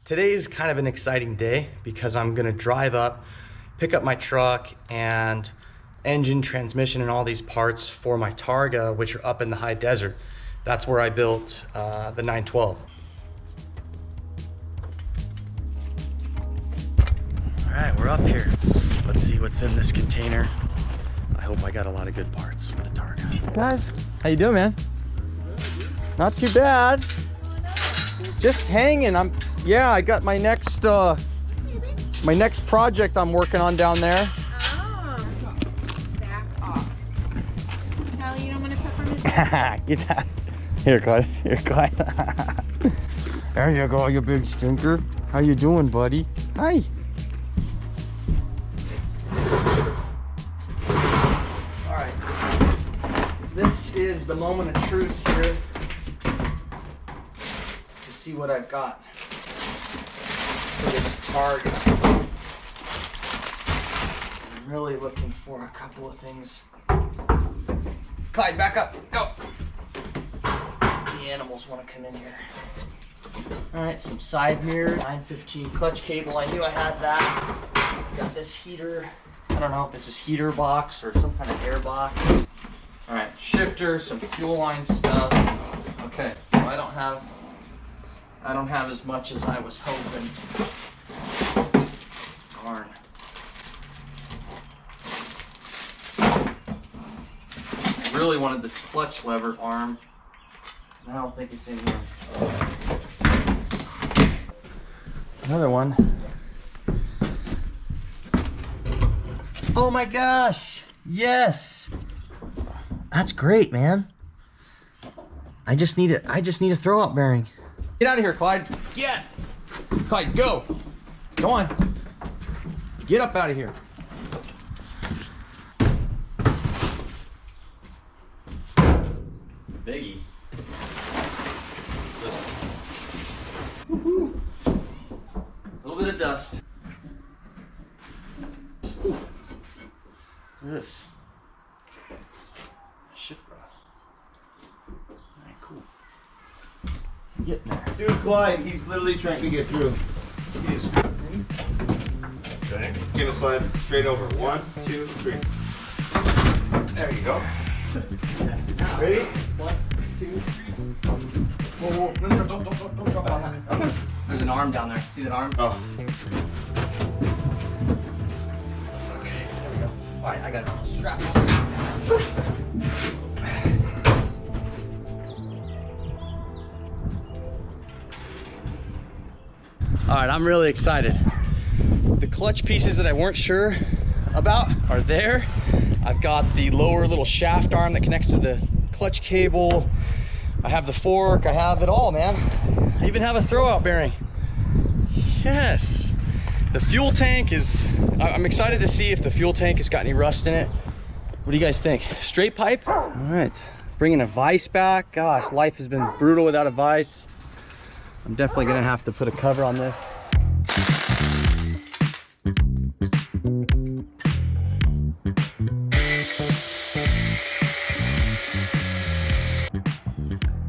Today's kind of an exciting day because I'm gonna drive up, pick up my truck and engine, transmission, and all these parts for my Targa, which are up in the high desert. That's where I built the 912. All right, we're up here. Let's see what's in this container. I hope I got a lot of good parts for the Targa. Guys, how you doing, man? Not too bad. Just hanging. I got my next project I'm working on down there. Oh, back off. Callie, you don't want to peppermint? Get that. Here, Clyde. Here, Clyde. There you go, you big stinker. How you doing, buddy? Hi. All right. This is the moment of truth here to see what I've got for this Targa. I'm really looking for a couple of things. Clyde, back up. Go. The animals want to come in here. All right, some side mirrors, 915 clutch cable. I knew I had that. Got this heater. I don't know if this is heater box or some kind of air box. All right, shifter, some fuel line stuff. Okay, so I don't have as much as I was hoping. Darn. I really wanted this clutch lever arm. I don't think it's in here. Another one. Oh my gosh! Yes! That's great, man. I just need a throwout bearing. Get out of here, Clyde. Get! Clyde, go! Go on. Get up out of here. Biggie. Woohoo! A little bit of dust. Ooh. This shift rod. All right, cool. I'm getting there. Dude, Clyde, he's literally trying to get through. He is. Okay. Give a slide straight over. 1, 2, 3. There you go. Ready? 1, 2, 3. Whoa, whoa. No, don't drop on that. There's an arm down there. See that arm? Oh. Okay, there we go. All right, I got it strapped. All right, I'm really excited. The clutch pieces that I weren't sure about are there. I've got the lower little shaft arm that connects to the clutch cable. I have the fork, I have it all, man. I even have a throwout bearing. Yes. The fuel tank is, I'm excited to see if the fuel tank has got any rust in it. What do you guys think? Straight pipe? All right, bringing a vise back. Gosh, life has been brutal without a vise. I'm definitely gonna have to put a cover on this.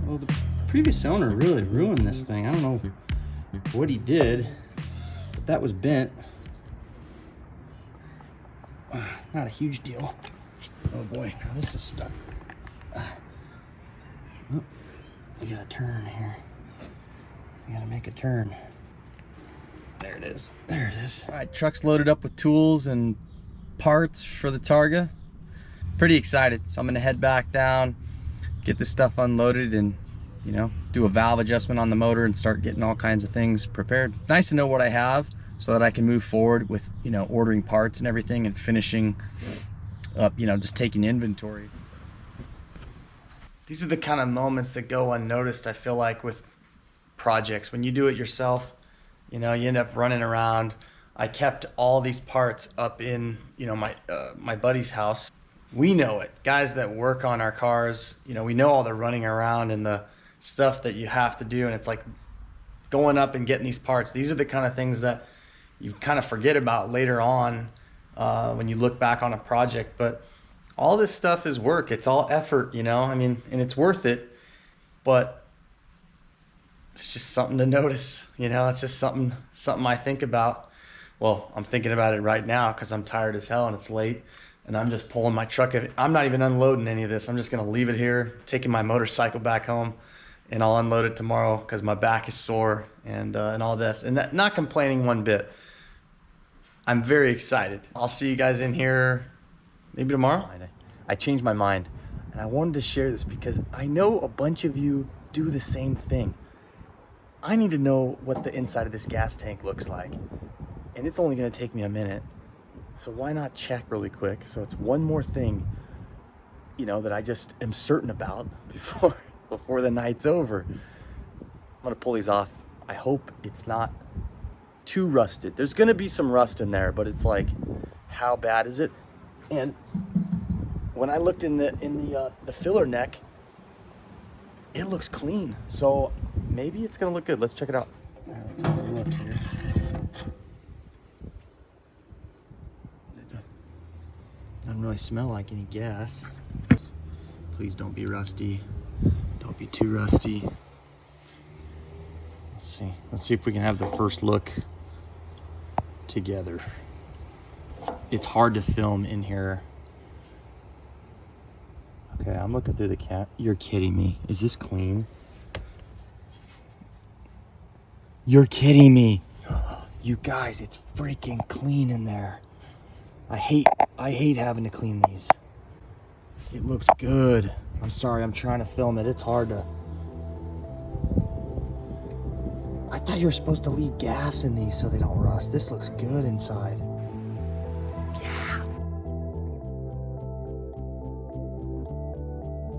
Well, the previous owner really ruined this thing. I don't know what he did, but that was bent. Not a huge deal. Oh boy, now this is stuck. Oh, we gotta turn here. We gotta make a turn. There it is. There it is. All right, truck's loaded up with tools and parts for the Targa. Pretty excited. So I'm gonna head back down, get this stuff unloaded, and you know, do a valve adjustment on the motor and start getting all kinds of things prepared. It's nice to know what I have so that I can move forward with, you know, ordering parts and everything and finishing up, you know, just taking inventory. These are the kind of moments that go unnoticed, I feel like, with projects. When you do it yourself, you know, you end up running around. I kept all these parts up in, you know, my buddy's house. We know it. Guys that work on our cars, you know, we know all the running around and the stuff that you have to do, and it's like going up and getting these parts. These are the kind of things that you kind of forget about later on when you look back on a project. But all this stuff is work. It's all effort, you know, I mean, and it's worth it. But it's just something to notice, you know. It's just something I think about. Well, I'm thinking about it right now because I'm tired as hell and it's late, and I'm just pulling my truck. I'm not even unloading any of this. I'm just gonna leave it here, taking my motorcycle back home, and I'll unload it tomorrow because my back is sore and all this. And not complaining one bit. I'm very excited. I'll see you guys in here maybe tomorrow. I changed my mind, and I wanted to share this because I know a bunch of you do the same thing. I need to know what the inside of this gas tank looks like, and it's only gonna take me a minute. So why not check really quick? So it's one more thing, you know, that I just am certain about before the night's over. I'm gonna pull these off. I hope it's not too rusted. There's gonna be some rust in there, but it's like, how bad is it? And when I looked in the filler neck, it looks clean. So maybe it's gonna look good. Let's check it out. All right, let's have a look here. It doesn't really smell like any gas. Please don't be rusty. Don't be too rusty. Let's see if we can have the first look together. It's hard to film in here. Okay, I'm looking through the cat. You're kidding me. Is this clean? You're kidding me. You guys, it's freaking clean in there. I hate having to clean these. It looks good. I'm sorry, I'm trying to film it. It's hard to. I thought you were supposed to leave gas in these so they don't rust. This looks good inside.